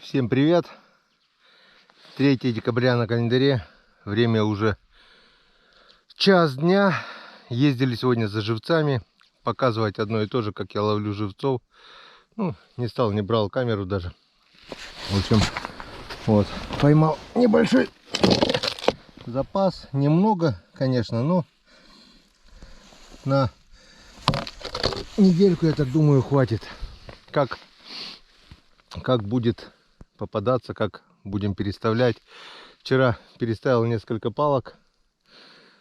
Всем привет! 3 декабря на календаре. Время уже час дня. Ездили сегодня за живцами. Показывать одно и то же, как я ловлю живцов. Ну, не стал, не брал камеру даже. В общем, вот, поймал небольшой запас. Немного, конечно, но на недельку, я так думаю, хватит. Как будет попадаться, как будем переставлять. Вчера переставил несколько палок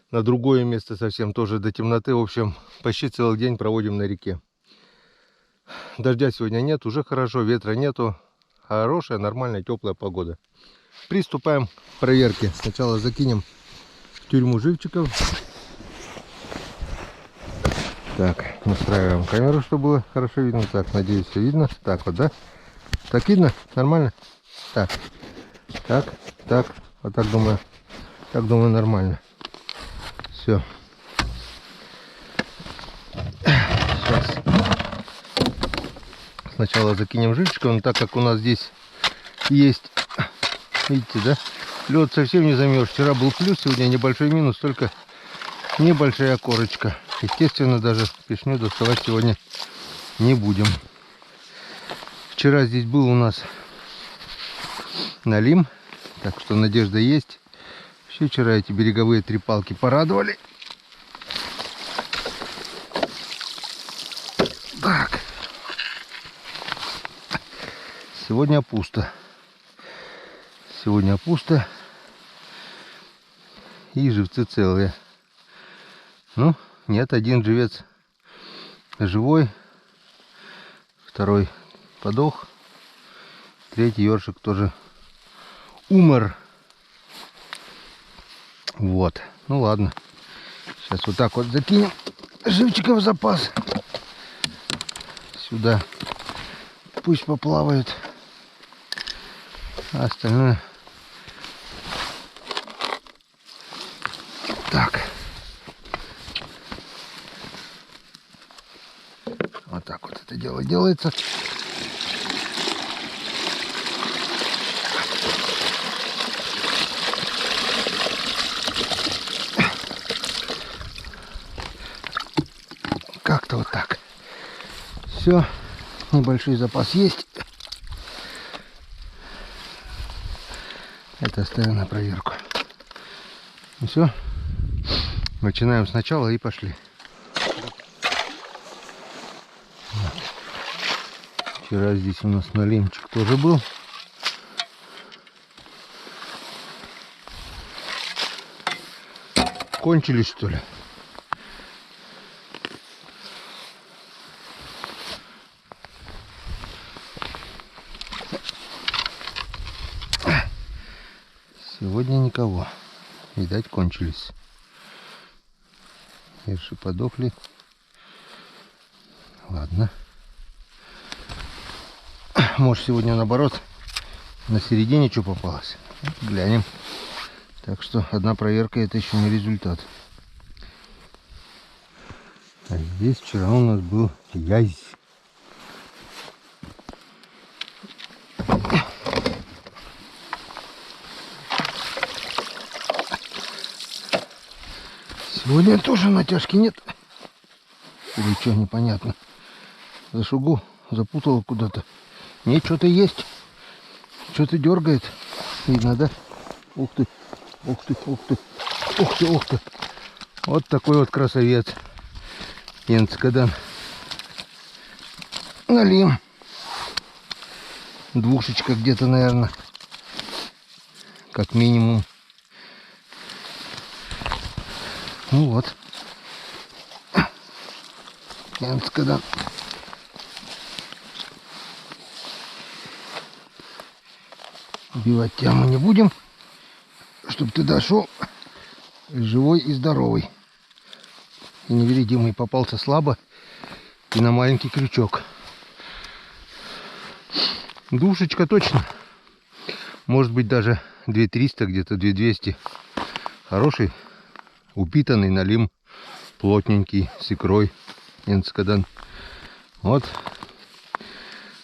на другое место совсем, тоже до темноты. В общем, почти целый день проводим на реке. Дождя сегодня нет, уже хорошо, ветра нету. Хорошая, нормальная, теплая погода. Приступаем к проверке. Сначала закинем в тюрьму живчиков. Так, настраиваем камеру, чтобы было хорошо видно. Так, надеюсь, все видно. Так вот, да? Так видно? Нормально? Так, вот так думаю, нормально. Все. Сейчас сначала закинем живчиком, но так как у нас здесь есть, видите, да, лед совсем не замерз. Вчера был плюс, сегодня небольшой минус, только небольшая корочка. Естественно, даже пешню доставать сегодня не будем. Вчера здесь был у нас налим, так что надежда есть. Вообще вчера эти береговые 3 палки порадовали. Так. Сегодня пусто. И живцы целые. Ну, нет, один живец живой. Второй подох. 3-й ёршик тоже умер. Вот. Ну ладно. Сейчас вот так вот закинем живчика в запас. Сюда. Пусть поплавают. А остальное. Так. Вот так вот это дело делается. Как-то вот так. Все. Небольшой запас есть. Это оставим на проверку. И все. Начинаем сначала и пошли. Вчера здесь у нас налимчик тоже был. Кончились, что ли? Сегодня никого. Видать, кончились. Ерши подохли. Ладно. Может, сегодня наоборот на середине что попалось. Глянем. Так что одна проверка — это еще не результат. А здесь вчера у нас был язь. Сегодня тоже натяжки нет. Или что, непонятно. За шугу запутала куда-то. Нет, что-то есть. Что-то дергает. Видно, да? Ух ты. Ух ты, ух ты. Ух ты, ух ты. Вот такой вот красавец. Янцкадан. Налим. Двушечка где-то, наверное. Как минимум. Ну вот. Янцкадан. Убивать тебя мы не будем, чтобы ты дошел живой и здоровый. И невредимый. Попался слабо и на маленький крючок. Душечка точно. Может быть даже 2300, где-то 2200. Хороший, упитанный налим. Плотненький, с икрой. Янцкадан. Вот.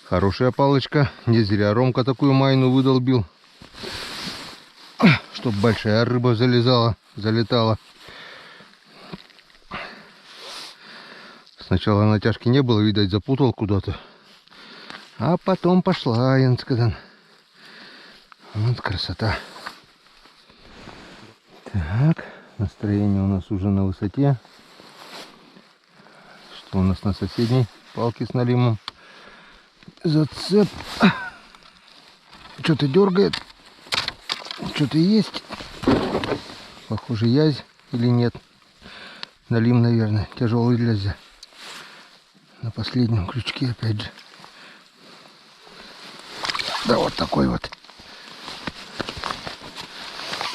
Хорошая палочка. Не зря Ромка такую майну выдолбил. Чтоб большая рыба залетала. Сначала натяжки не было, видать, запутал куда-то. А потом пошла, янскадан. Вот красота. Так, настроение у нас уже на высоте. Что у нас на соседней палке с налимом? Зацеп. Что-то дергает. Что-то есть. Похоже, язь или нет. Налим, наверное, тяжелый лезя. На последнем крючке опять же. Да, вот такой вот.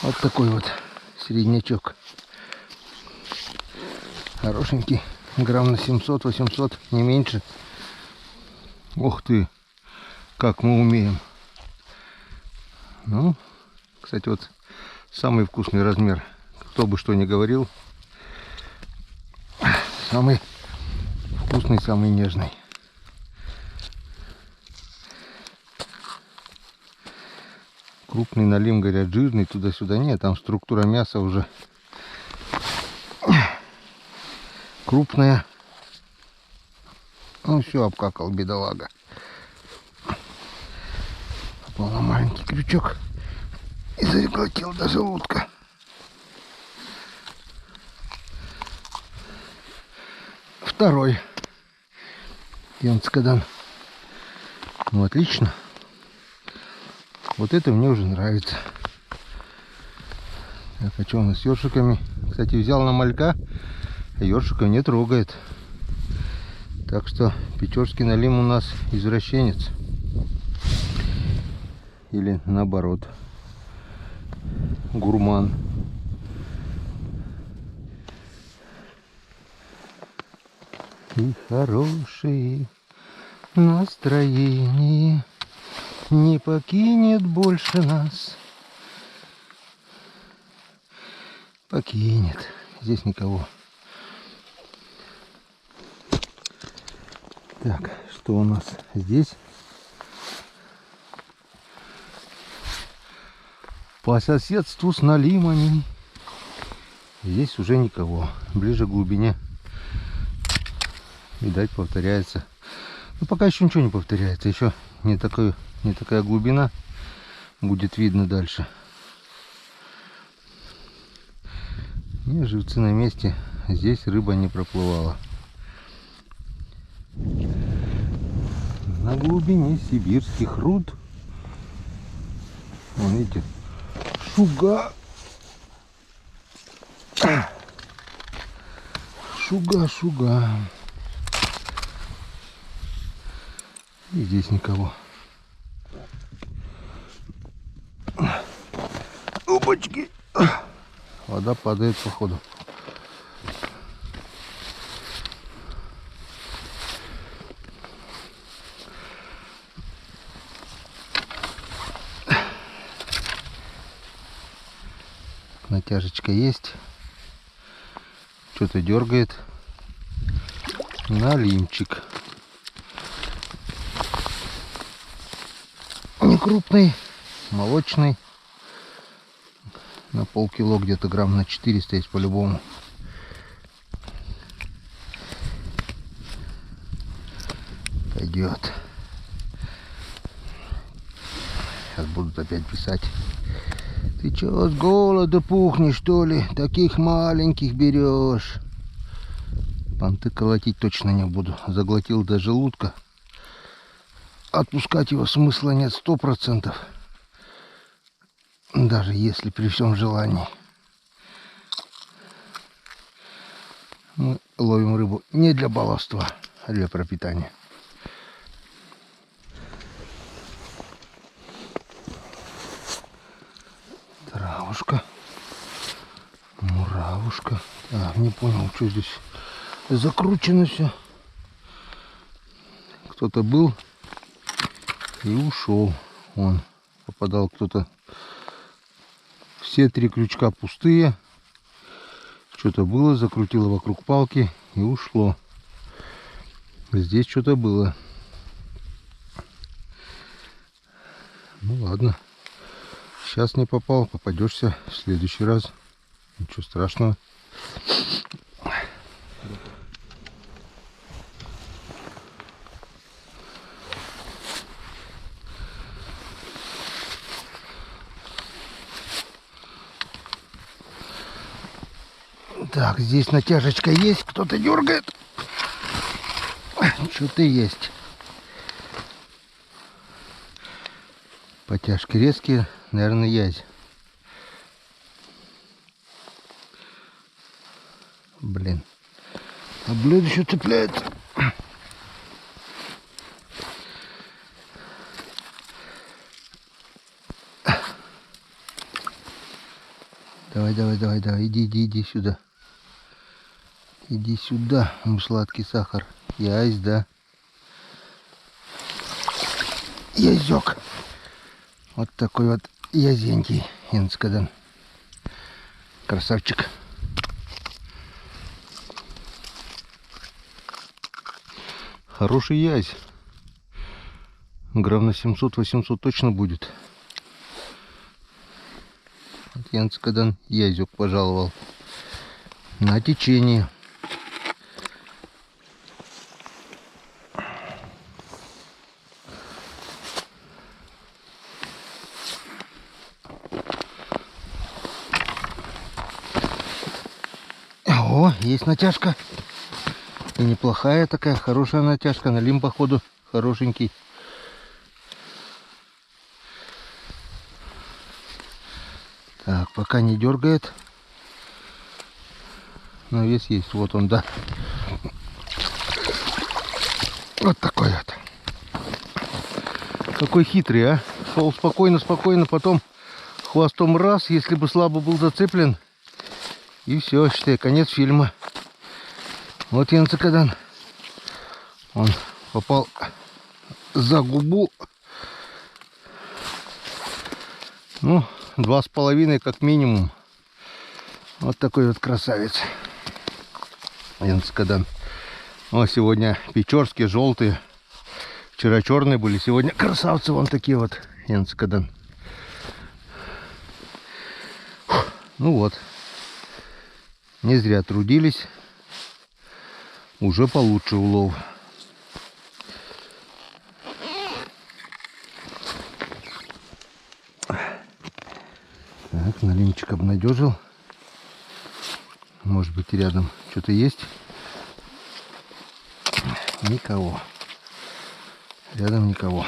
Вот такой вот среднячок. Хорошенький. Грамм на 700-800, не меньше. Ух ты, как мы умеем. Ну, кстати, вот самый вкусный размер. Кто бы что ни говорил. Самый вкусный, самый нежный. Крупный налим, говорят, жирный, туда-сюда. Нет, там структура мяса уже крупная. Ну все, обкакал бедолага. Попал на маленький крючок и заглотил до желудка. Второй. Янскадан. Ну отлично. Вот это мне уже нравится. Так, а что у нас с ёршиками? Кстати, взял на малька, а ёршиков не трогает. Так что печорский налим у нас извращенец. Или наоборот, гурман. И хорошее настроение не покинет больше нас. Покинет. Здесь никого. Так, что у нас здесь? По соседству с налимами. Здесь уже никого. Ближе к глубине. Видать, повторяется. Но пока еще ничего не повторяется. Еще не такая глубина. Будет видно дальше. И живцы на месте. Здесь рыба не проплывала. На глубине сибирских руд. Вон, видите, шуга. Шуга. И здесь никого. Опачки. Вода падает походу. Натяжечка есть. Что-то дергает. Налимчик. Не крупный, молочный. На полкило, где-то грамм на 400 есть по-любому. Пойдет. Сейчас будут опять писать. Ты чё, с голода пухнешь, что ли? Таких маленьких берешь. Понты колотить точно не буду. Заглотил до желудка. Отпускать его смысла нет 100%. Даже если при всем желании. Мы ловим рыбу не для баловства, а для пропитания. Травушка. Муравушка. А, не понял, что здесь закручено все. Кто-то был и ушел. Вон, попадал кто-то. Все 3 крючка пустые. Что-то было, закрутило вокруг палки и ушло. Здесь что-то было. Ну ладно. Сейчас не попал, попадешься в следующий раз. Ничего страшного. Так, здесь натяжечка есть, кто-то дергает. Что-то есть. Потяжки резкие, наверное, язь. Блин. А блюдо еще цепляется. Давай, давай, давай, давай, иди сюда. Иди сюда, мой сладкий сахар. Язь, да. Язёк. Вот такой вот язенький Янцкадан. Красавчик. Хороший язь. Грамм на 700-800 точно будет. Вот Янцкадан язёк пожаловал. На течение. О, есть натяжка. И неплохая такая, хорошая натяжка. Налим, походу, хорошенький. Так, пока не дергает. Но вес есть. Вот он, да. Вот такой вот. Какой хитрый, а. Шел спокойно, спокойно, потом хвостом раз, если бы слабо был зацеплен. И все, считай, конец фильма. Вот Янцкадан. Он попал за губу. Ну, 2,5 как минимум. Вот такой вот красавец. Янцкадан. О, сегодня печорские, желтые. Вчера черные были, сегодня красавцы вон такие вот. Янцкадан. Ну вот. Не зря трудились. Уже получше улов. Так, налимчик обнадежил. Может быть, рядом что-то есть. Никого. Рядом никого.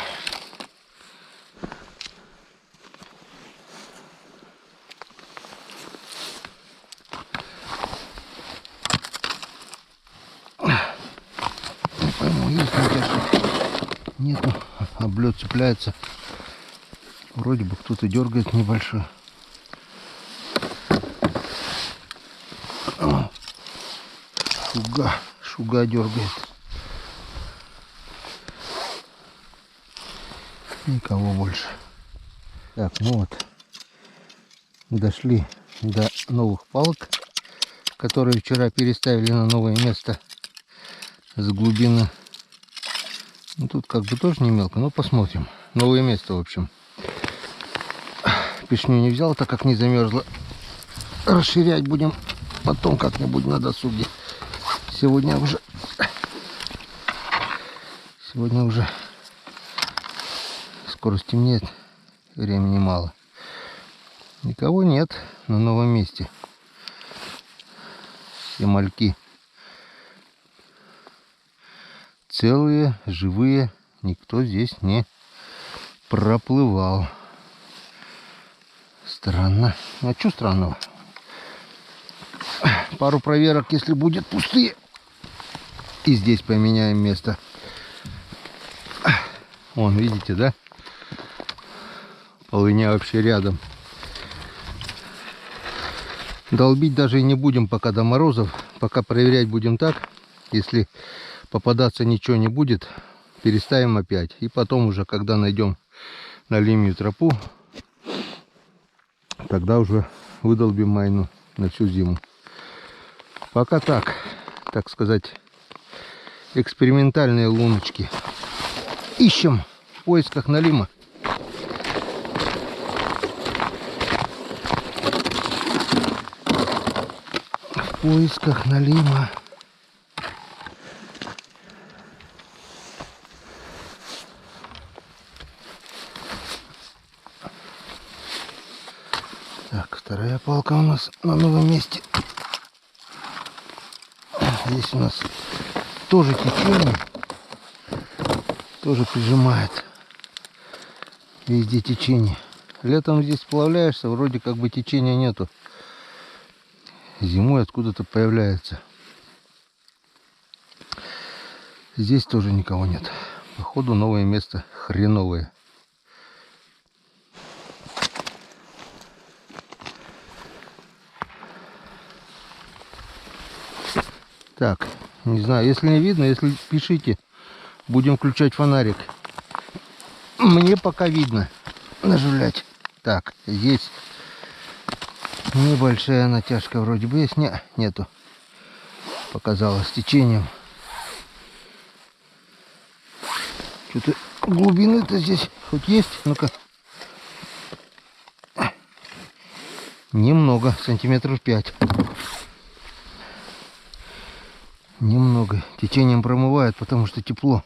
Не пойму, есть натяжка. Нету. Облет цепляется. Вроде бы кто-то дергает небольшой. Шуга дергает. Никого больше. Так, ну вот. Дошли до новых палок, которые вчера переставили на новое место с глубины. Ну, тут как бы тоже не мелко, но посмотрим. Новое место, в общем. Пешню не взял, так как не замерзла. Расширять будем потом как-нибудь на досуге. Сегодня уже скоро стемнеет, времени мало. Никого нет на новом месте. Все мальки целые, живые, никто здесь не проплывал. Странно. А что странного? Пару проверок, если будет пустые. И здесь поменяем место. Вон, видите, да? Полыня вообще рядом. Долбить даже и не будем пока до морозов. Пока проверять будем так. Если попадаться ничего не будет, переставим опять. И потом уже, когда найдем налимью тропу, тогда уже выдолбим майну на всю зиму. Пока так сказать, экспериментальные луночки. Ищем в поисках налима. поисках налима. Так, вторая палка у нас на новом месте. Здесь у нас тоже течение. Тоже прижимает. Везде течение. Летом здесь сплавляешься, вроде как бы течения нету. Зимой откуда-то появляется. Здесь тоже никого нет. Походу новое место хреновое. Так, не знаю, если не видно, если пишите, будем включать фонарик. Мне пока видно наживлять. Так, здесь небольшая натяжка вроде бы есть. Нету. Показалось течением. Что-то глубины-то здесь хоть есть? Ну-ка. Немного, сантиметров 5. Немного. Течением промывает, потому что тепло.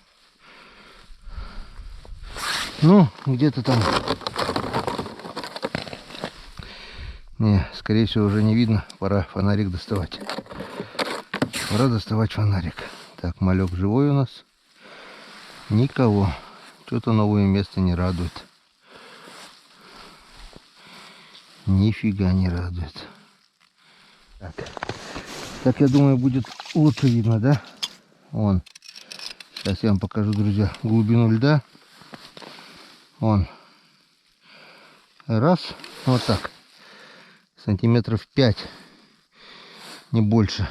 Ну, где-то там. Не, скорее всего, уже не видно. Пора фонарик доставать. Пора доставать фонарик. Так, малек живой у нас. Никого. Что-то новое место не радует. Нифига не радует. Так, я думаю, будет лучше видно, да? Вон. Сейчас я вам покажу, друзья, глубину льда. Вон. Раз. Вот так. Сантиметров 5. Не больше.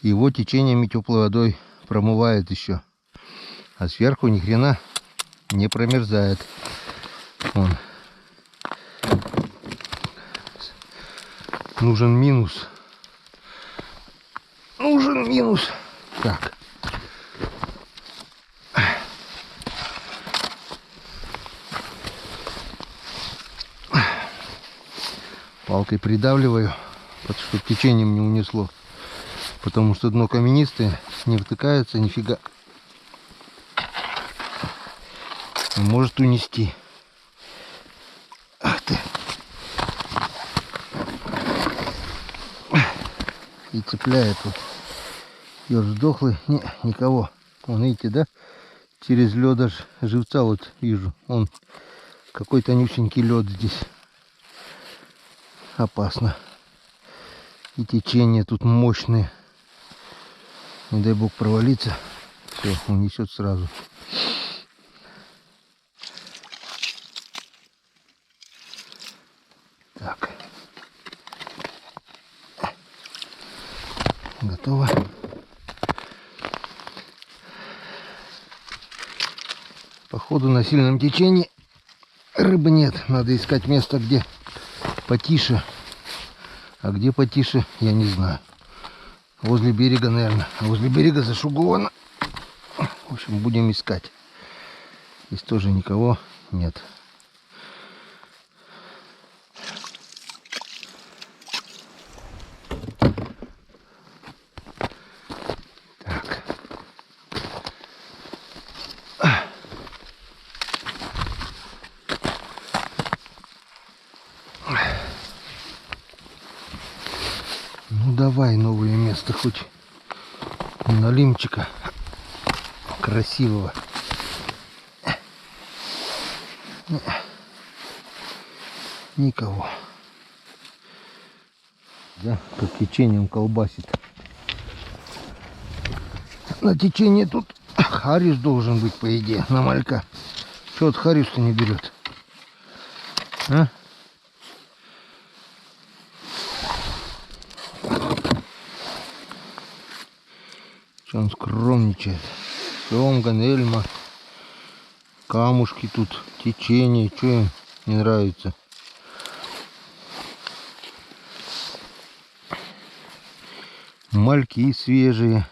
Его течениями теплой водой промывает еще. А сверху ни хрена не промерзает. Вон. Нужен минус. Нужен минус. Так. Палкой придавливаю, чтобы течением не унесло. Потому что дно каменистое, не втыкается нифига. Может унести. Ах ты. И цепляет вот. Ёрш сдохлый. Никого. Вон, видите, да? Через лед аж живца вот вижу. Он какой-то нюсенький лед здесь. Опасно. И течение тут мощное. Не дай бог провалиться. Все, унесет сразу. Так. Готово. Походу на сильном течении рыбы нет. Надо искать место, где потише. А где потише, я не знаю. Возле берега, наверное. А возле берега зашуговано. В общем, будем искать. Здесь тоже никого нет. Так. Ну давай новое место хоть налимчика красивого. Никого. Да, как течением колбасит. На течение тут харис должен быть, по идее, на малька. Что вот харис-то не берет? А? Что он скромничает? Семган, эльма. Камушки тут, течение. Что им не нравится? Мальки свежие.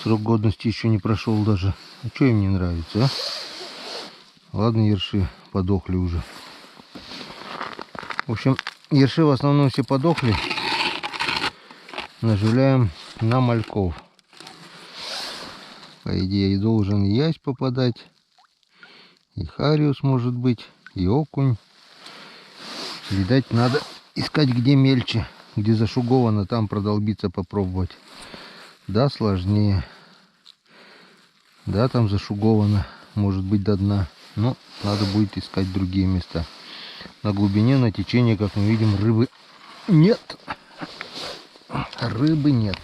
Срок годности еще не прошел даже. А что им не нравится, а? Ладно, ерши подохли уже. В общем, ерши в основном все подохли. Наживляем на мальков. По идее, и должен и ясь попадать, и хариус может быть, и окунь. Видать, надо искать где мельче, где зашуговано, там продолбиться попробовать. Да, сложнее. Да, там зашуговано, может быть, до дна. Но надо будет искать другие места. На глубине, на течении, как мы видим, рыбы нет. Рыбы нет.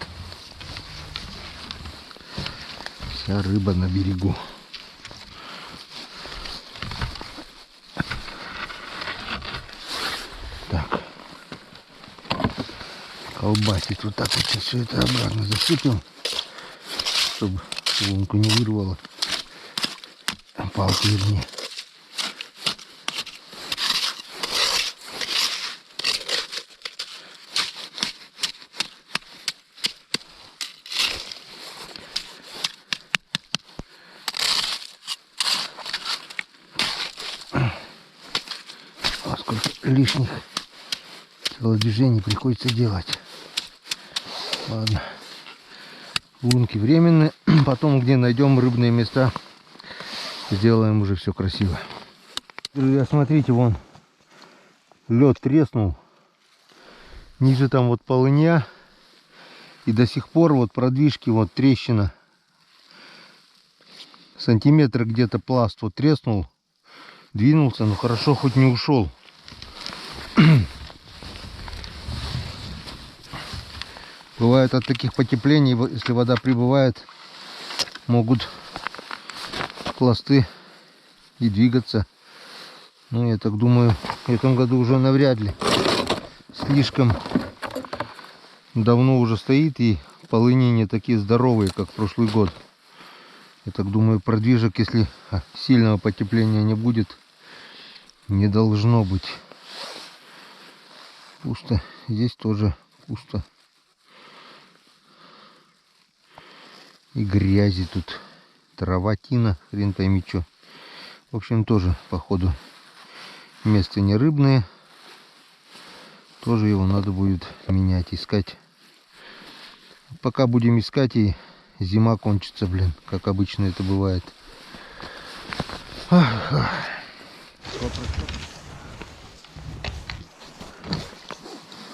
Вся рыба на берегу. Так. Колбасит. Вот так вот сейчас все это обратно засыпем, чтобы лунку не вырвало. Палку вернее. А сколько лишних телодвижений приходится делать. Ладно. Лунки временные. Потом, где найдем рыбные места, сделаем уже все красиво. Друзья, смотрите, вон лед треснул. Ниже там вот полынья. И до сих пор вот продвижки, вот трещина. Сантиметр где-то пласт вот треснул. Двинулся, но хорошо хоть не ушел. Бывает от таких потеплений, если вода прибывает, могут пласты и двигаться. Ну, я так думаю, в этом году уже навряд ли. Слишком давно уже стоит, и полыни не такие здоровые, как в прошлый год. Я так думаю, продвижек, если сильного потепления не будет, не должно быть. Пусто. Здесь тоже пусто. И грязи тут. Трава, тина, хрен пойми что. В общем, тоже, походу, место не рыбное. Тоже его надо будет менять, искать. Пока будем искать, и зима кончится, блин, как обычно это бывает.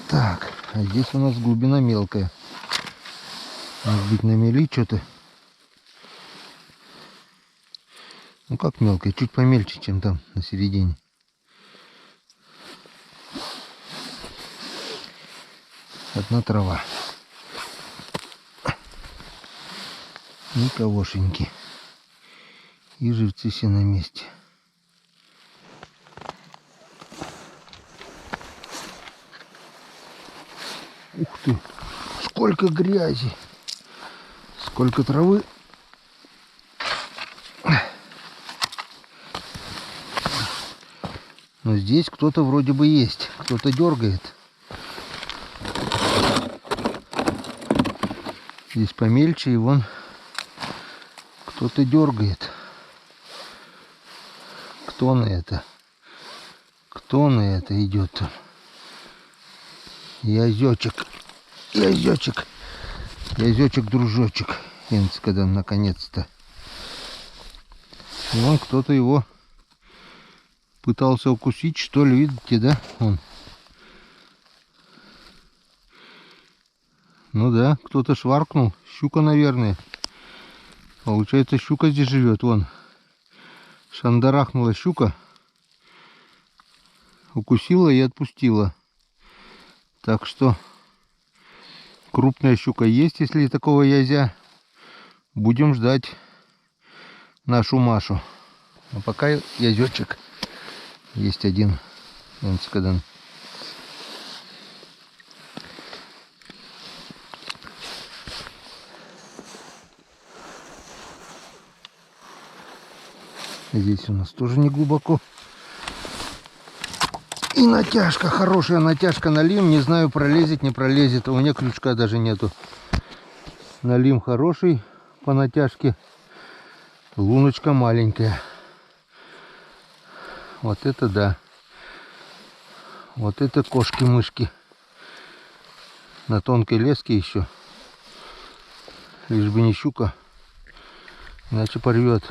Так, а здесь у нас глубина мелкая. Может быть, намели что-то. Ну как мелкая, чуть помельче, чем там на середине. Одна трава. Никогошеньки. И живцы все на месте. Ух ты! Сколько грязи! Сколько травы! Но здесь кто-то вроде бы есть. Кто-то дергает. Здесь помельче, и вон кто-то дергает. Кто на это? Кто на это идет там? Язёчек. Язёчек. Язёчек-дружочек. Когда наконец-то. Вон кто-то его пытался укусить, что ли, видите, да? Вон. Ну да, кто-то шваркнул. Щука, наверное. Получается, щука здесь живет. Вон. Шандарахнула щука. Укусила и отпустила. Так что крупная щука есть, если такого язя. Будем ждать нашу Машу. А пока язёчек есть один. Здесь у нас тоже не глубоко. И натяжка, хорошая натяжка на лим. Не знаю, пролезет, не пролезет. У меня крючка даже нету. Налим хороший по натяжке. Луночка маленькая. Вот это да. Вот это кошки-мышки. На тонкой леске еще. Лишь бы не щука. Иначе порвет.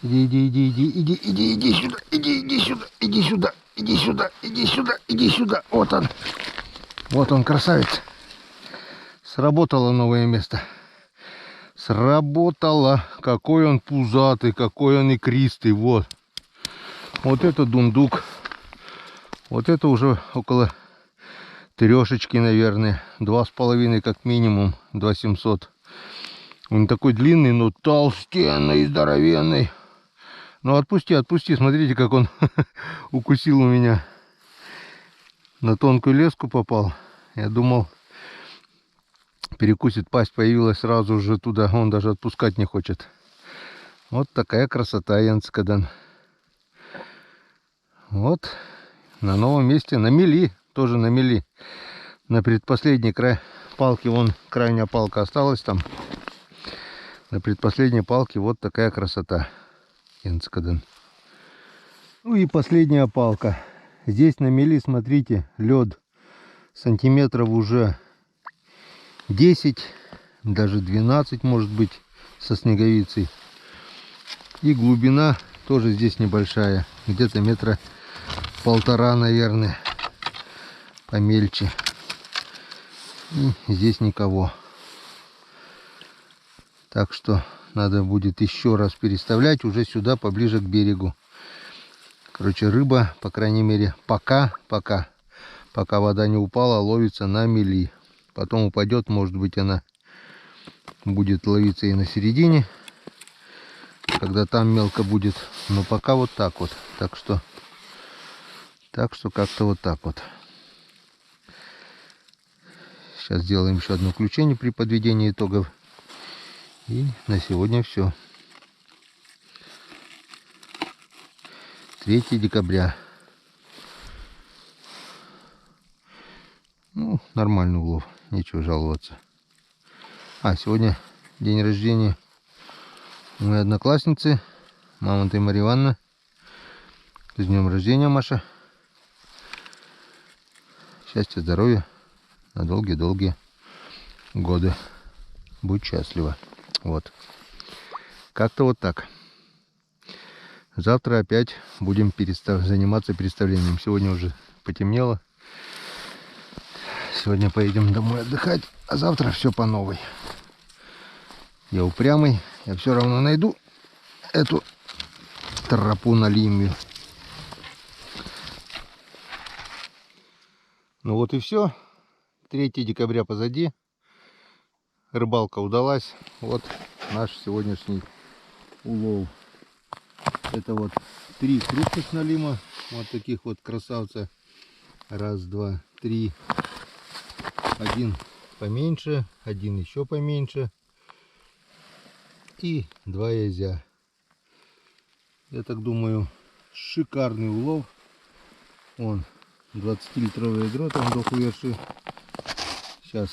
Иди сюда, иди сюда, иди сюда, иди сюда, иди сюда, иди сюда. Вот он, красавец. Сработало новое место. Сработало. Какой он пузатый, какой он икристый. Вот. Вот это дундук. Вот это уже около трешечки, наверное. 2,5 как минимум. 2700. Он такой длинный, но толстенный, здоровенный. Ну отпусти, отпусти. Смотрите, как он укусил у меня. На тонкую леску попал. Я думал, перекусит, пасть появилась сразу же туда. Он даже отпускать не хочет. Вот такая красота, Янскадан. Вот на новом месте, на мели, тоже на мели. На предпоследней палке, вон крайняя палка осталась там. На предпоследней палке вот такая красота. Янскадан. Ну и последняя палка. Здесь на мели, смотрите, лед сантиметров уже 10, даже 12 может быть со снеговицей. И глубина тоже здесь небольшая, где-то 1,5 метра, наверное, помельче. И здесь никого. Так что надо будет еще раз переставлять уже сюда, поближе к берегу. Короче, рыба, по крайней мере, пока вода не упала, ловится на мели. Потом упадет, может быть, она будет ловиться и на середине, когда там мелко будет. Но пока вот так вот. Так что как-то вот так вот. Сейчас сделаем еще одно включение при подведении итогов. И на сегодня все. 3 декабря. Ну, нормальный улов. Нечего жаловаться. А, сегодня день рождения у моей одноклассницы, Мамонтой Марии Ивановны. С днем рождения, Маша. Счастья, здоровья на долгие-долгие годы. Будь счастлива. Вот. Как-то вот так. Завтра опять будем заниматься переставлением. Сегодня уже потемнело. Сегодня поедем домой отдыхать, а завтра все по новой. Я упрямый, я все равно найду эту тропу на лимью. Ну вот и все. 3 декабря позади. Рыбалка удалась. Вот наш сегодняшний улов. Это вот 3 крупных налима. Вот таких вот красавца. 1, 2, 3. Один поменьше, один еще поменьше. И 2 язя. Я так думаю, шикарный улов. Вон 20-литровое ведро там до хуерши. Сейчас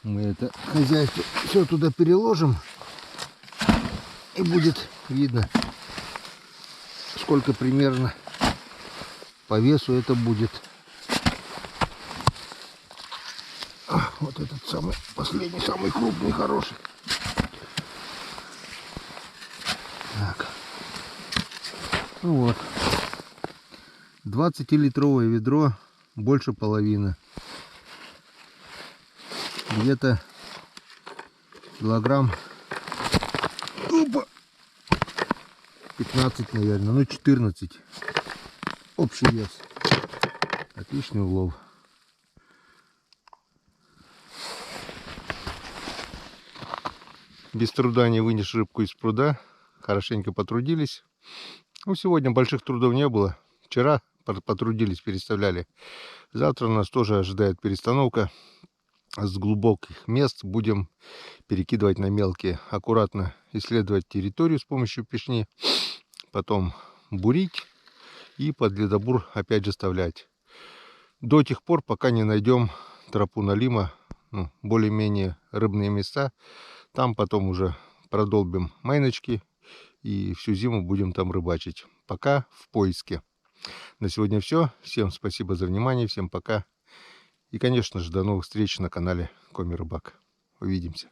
мы это хозяйство все туда переложим. И будет видно, сколько примерно по весу это будет. Вот этот самый последний, самый крупный, хороший. Так. Ну вот. 20-литровое ведро, больше половины. Где-то килограмм 15, наверное, ну 14. Общий вес. Отличный улов. Без труда не вынешь рыбку из пруда. Хорошенько потрудились. Ну, сегодня больших трудов не было. Вчера потрудились, переставляли. Завтра нас тоже ожидает перестановка. С глубоких мест будем перекидывать на мелкие. Аккуратно исследовать территорию с помощью пешни. Потом бурить. И под ледобур опять же вставлять. До тех пор, пока не найдем тропу налима. Ну, более-менее рыбные места. Там потом уже продолбим майночки И всю зиму будем там рыбачить. Пока в поиске. На сегодня все. Всем спасибо за внимание. Всем пока. И, конечно же, до новых встреч на канале Коми Рыбак. Увидимся.